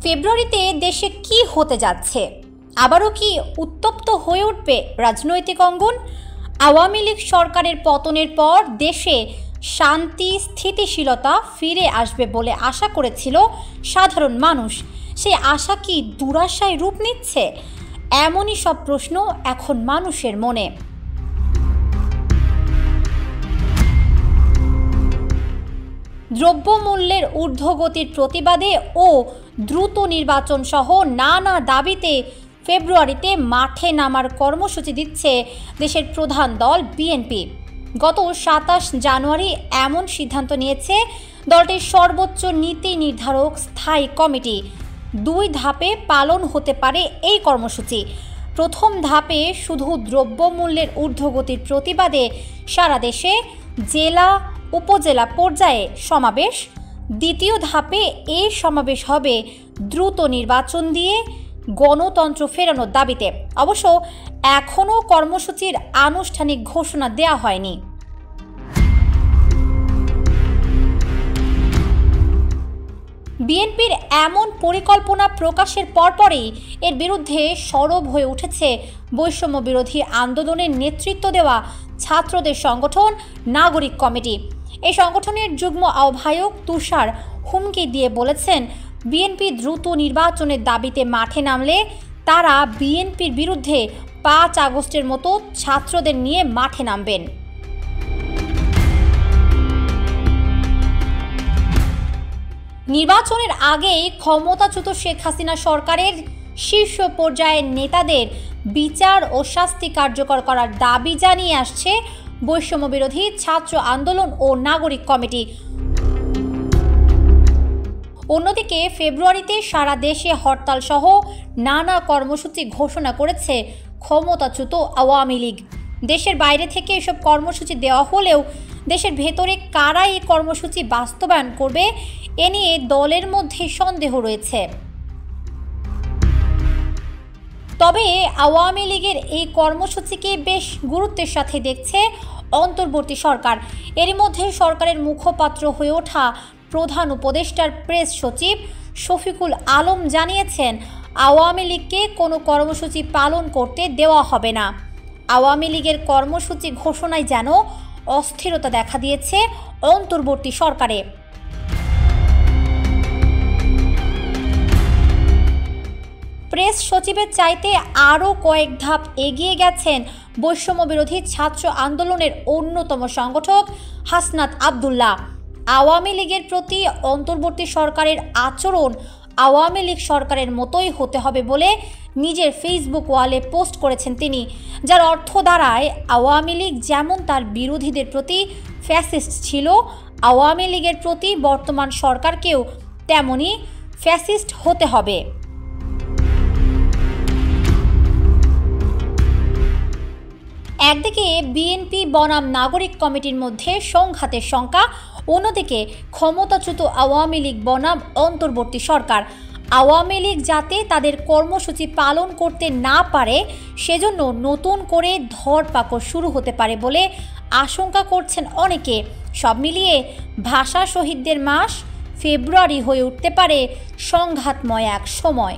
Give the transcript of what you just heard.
ফেব্রুয়ারিতে দেশে কি হতে যাচ্ছে? আবারও কি উত্তপ্ত হয়ে উঠবে রাজনৈতিক অঙ্গন? আওয়ামী লীগ সরকারের পতনের পর দেশে শান্তি স্থিতিশীলতা ফিরে আসবে বলে আশা করেছিল সাধারণ মানুষ। সেই আশা কি দুরাশায় রূপ নিচ্ছে? এমনই সব প্রশ্ন এখন মানুষের মনে। দ্রব্যমূল্যের ঊর্ধ্বগতির প্রতিবাদে ও দ্রুত নির্বাচন সহ নানা দাবিতে ফেব্রুয়ারিতে মাঠে নামার কর্মসূচি দিচ্ছে দেশের প্রধান দল বিএনপি। গত ২৭ জানুয়ারি এমন সিদ্ধান্ত নিয়েছে দলটির সর্বোচ্চ নীতি নির্ধারক স্থায়ী কমিটি। ২ ধাপে পালন হতে পারে এই কর্মসূচি। প্রথম ধাপে শুধু দ্রব্যমূল্যের ঊর্ধ্বগতির প্রতিবাদে সারা দেশে জেলা উপজেলা পর্যায়ে সমাবেশ। দ্বিতীয় ধাপে এই সমাবেশ হবে দ্রুত নির্বাচন দিয়ে গণতন্ত্র ফেরানোর দাবিতে। অবশ্য এখনও কর্মসূচির আনুষ্ঠানিক ঘোষণা দেওয়া হয়নি। বিএনপির এমন পরিকল্পনা প্রকাশের পরপরই এর বিরুদ্ধে সরব হয়ে উঠেছে বৈষম্য বিরোধী আন্দোলনের নেতৃত্ব দেওয়া ছাত্রদের সংগঠন নাগরিক কমিটি। এই সংগঠনের যুগ্ম আহ্বায়ক তুষার হুমকি দিয়ে বলেছেন, বিএনপি দ্রুত নির্বাচনের দাবিতে মাঠে নামলে তারা বিএনপির বিরুদ্ধে ৫ আগস্টের মতো ছাত্রদের নিয়ে মাঠে নামবেন। নির্বাচনের আগেই ক্ষমতাচ্যুত শেখ হাসিনা সরকারের শীর্ষ পর্যায়ের নেতাদের বিচার ও শাস্তি কার্যকর করার দাবি জানিয়ে আসছে বৈষম্য বিরোধী ছাত্র আন্দোলন ও নাগরিক কমিটি। অন্যদিকে ফেব্রুয়ারিতে সারা দেশে হরতাল সহ নানা কর্মসূচি ঘোষণা করেছে ক্ষমতাচ্যুত আওয়ামী লীগ। দেশের বাইরে থেকে এসব কর্মসূচি দেওয়া হলেও দেশের ভেতরে কারা এই কর্মসূচি বাস্তবায়ন করবে এ নিয়ে দলের মধ্যে সন্দেহ রয়েছে। তবে আওয়ামী লীগের এই কর্মসূচিকে বেশ গুরুত্বের সাথে দেখছে অন্তর্বর্তী সরকার। এরই মধ্যে সরকারের মুখপাত্র হয়ে ওঠা প্রধান উপদেষ্টার প্রেস সচিব শফিকুল আলম জানিয়েছেন, আওয়ামী লীগকে কোনো কর্মসূচি পালন করতে দেওয়া হবে না। আওয়ামী লীগের কর্মসূচি ঘোষণায় যেন অস্থিরতা দেখা দিয়েছে অন্তর্বর্তী সরকারে। প্রেস সচিবের চাইতে আরও কয়েক ধাপ এগিয়ে গেছেন বৈষম্য বিরোধী ছাত্র আন্দোলনের অন্যতম সংগঠক হাসনাত আবদুল্লাহ। আওয়ামী লীগের প্রতি অন্তর্বর্তী সরকারের আচরণ আওয়ামী লীগ সরকারের মতোই হতে হবে বলে নিজের ফেসবুক ওয়ালে পোস্ট করেছেন তিনি, যার অর্থ দাঁড়ায় আওয়ামী লীগ যেমন তার বিরোধীদের প্রতি ফ্যাসিস্ট ছিল, আওয়ামী লীগের প্রতি বর্তমান সরকারকেও তেমনই ফ্যাসিস্ট হতে হবে। একদিকে বিএনপি বনাম নাগরিক কমিটির মধ্যে সংঘাতের শঙ্কা, অন্যদিকে ক্ষমতাচ্যুত আওয়ামী লীগ বনাম অন্তর্বর্তী সরকার। আওয়ামী লীগ যাতে তাদের কর্মসূচি পালন করতে না পারে সেজন্য নতুন করে ধরপাকড় শুরু হতে পারে বলে আশঙ্কা করছেন অনেকে। সব মিলিয়ে ভাষা শহীদদের মাস ফেব্রুয়ারি হয়ে উঠতে পারে সংঘাতময় এক সময়।